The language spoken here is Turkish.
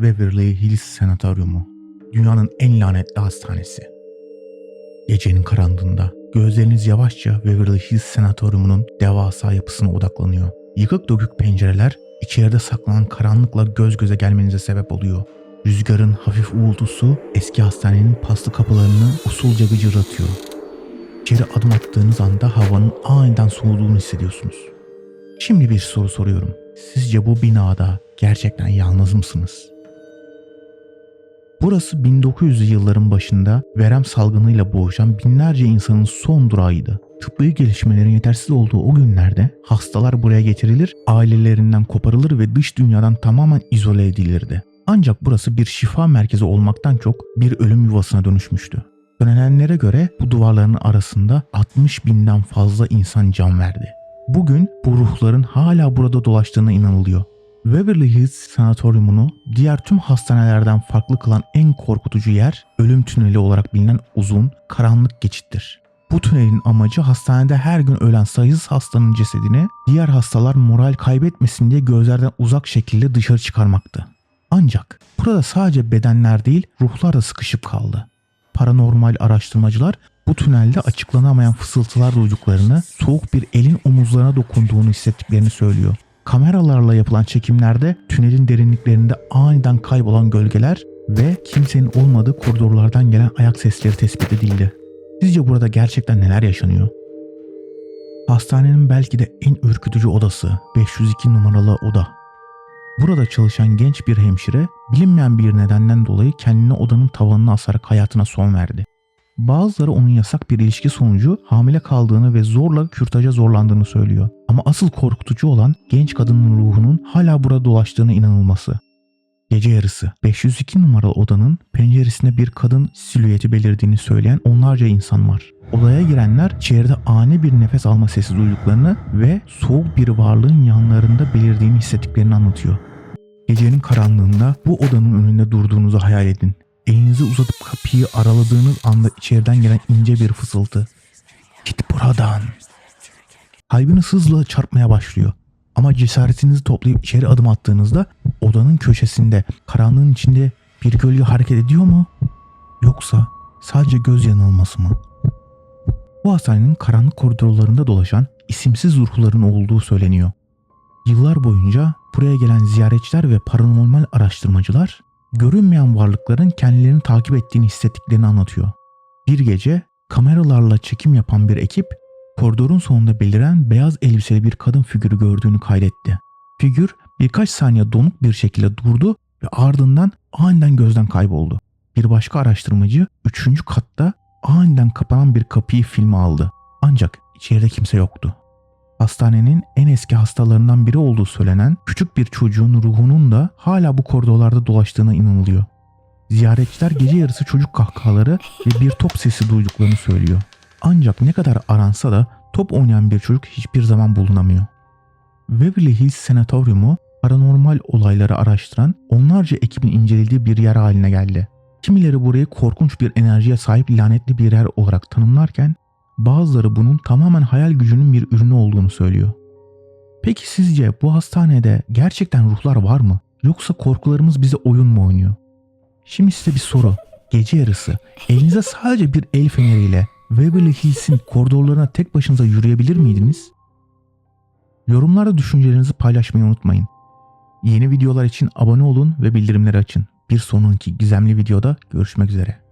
Beverly Hills Sanatoryumu, dünyanın en lanetli hastanesi. Gecenin karanlığında gözleriniz yavaşça Beverly Hills Sanatoryumu'nun devasa yapısına odaklanıyor. Yıkık dökük pencereler içeride saklanan karanlıkla göz göze gelmenize sebep oluyor. Rüzgarın hafif uğultusu eski hastanenin paslı kapılarını usulca gıcırdatıyor. İçeri adım attığınız anda havanın aniden soğuduğunu hissediyorsunuz. Şimdi bir soru soruyorum. Sizce bu binada gerçekten yalnız mısınız? Burası 1900'lü yılların başında verem salgınıyla boğuşan binlerce insanın son durağıydı. Tıbbi gelişmelerin yetersiz olduğu o günlerde hastalar buraya getirilir, ailelerinden koparılır ve dış dünyadan tamamen izole edilirdi. Ancak burası bir şifa merkezi olmaktan çok bir ölüm yuvasına dönüşmüştü. Söylenenlere göre bu duvarların arasında 60 binden fazla insan can verdi. Bugün bu ruhların hala burada dolaştığına inanılıyor. Beverly Hills Sanatoryumu'nu diğer tüm hastanelerden farklı kılan en korkutucu yer ölüm tüneli olarak bilinen uzun, karanlık geçittir. Bu tünelin amacı hastanede her gün ölen sayısız hastanın cesedini diğer hastalar moral kaybetmesin diye gözlerden uzak şekilde dışarı çıkarmaktı. Ancak burada sadece bedenler değil ruhlar da sıkışıp kaldı. Paranormal araştırmacılar bu tünelde açıklanamayan fısıltılar duyduklarını, soğuk bir elin omuzlarına dokunduğunu hissettiklerini söylüyor. Kameralarla yapılan çekimlerde tünelin derinliklerinde aniden kaybolan gölgeler ve kimsenin olmadığı koridorlardan gelen ayak sesleri tespit edildi. Sizce burada gerçekten neler yaşanıyor? Hastanenin belki de en ürkütücü odası 502 numaralı oda. Burada çalışan genç bir hemşire bilinmeyen bir nedenden dolayı kendini odanın tavanına asarak hayatına son verdi. Bazıları onun yasak bir ilişki sonucu hamile kaldığını ve zorla kürtaja zorlandığını söylüyor. Ama asıl korkutucu olan genç kadının ruhunun hala burada dolaştığına inanılması. Gece yarısı 502 numaralı odanın penceresinde bir kadın silüeti belirdiğini söyleyen onlarca insan var. Odaya girenler içeride ani bir nefes alma sesi duyduklarını ve soğuk bir varlığın yanlarında belirdiğini hissettiklerini anlatıyor. Gecenin karanlığında bu odanın önünde durduğunuzu hayal edin. Elinizi uzatıp kapıyı araladığınız anda içeriden gelen ince bir fısıltı. "Git buradan." Kalbiniz hızla çarpmaya başlıyor. Ama cesaretinizi toplayıp içeri adım attığınızda odanın köşesinde, karanlığın içinde bir gölge hareket ediyor mu? Yoksa sadece göz yanılması mı? Bu hastanenin karanlık koridorlarında dolaşan isimsiz ruhların olduğu söyleniyor. Yıllar boyunca buraya gelen ziyaretçiler ve paranormal araştırmacılar görünmeyen varlıkların kendilerini takip ettiğini hissettiklerini anlatıyor. Bir gece kameralarla çekim yapan bir ekip koridorun sonunda beliren beyaz elbiseli bir kadın figürü gördüğünü kaydetti. Figür birkaç saniye donuk bir şekilde durdu ve ardından aniden gözden kayboldu. Bir başka araştırmacı 3. katta aniden kapanan bir kapıyı filme aldı. Ancak içeride kimse yoktu. Hastanenin en eski hastalarından biri olduğu söylenen küçük bir çocuğun ruhunun da hala bu koridorlarda dolaştığına inanılıyor. Ziyaretçiler gece yarısı çocuk kahkahaları ve bir top sesi duyduklarını söylüyor. Ancak ne kadar aransa da top oynayan bir çocuk hiçbir zaman bulunamıyor. Beverly Hills Sanatoryumu paranormal olayları araştıran onlarca ekibin incelediği bir yer haline geldi. Kimileri burayı korkunç bir enerjiye sahip lanetli bir yer olarak tanımlarken bazıları bunun tamamen hayal gücünün bir ürünü olduğunu söylüyor. Peki sizce bu hastanede gerçekten ruhlar var mı? Yoksa korkularımız bize oyun mu oynuyor? Şimdi size bir soru. Gece yarısı elinize sadece bir el feneriyle Beverly Hills'in koridorlarına tek başınıza yürüyebilir miydiniz? Yorumlarda düşüncelerinizi paylaşmayı unutmayın. Yeni videolar için abone olun ve bildirimleri açın. Bir sonraki gizemli videoda görüşmek üzere.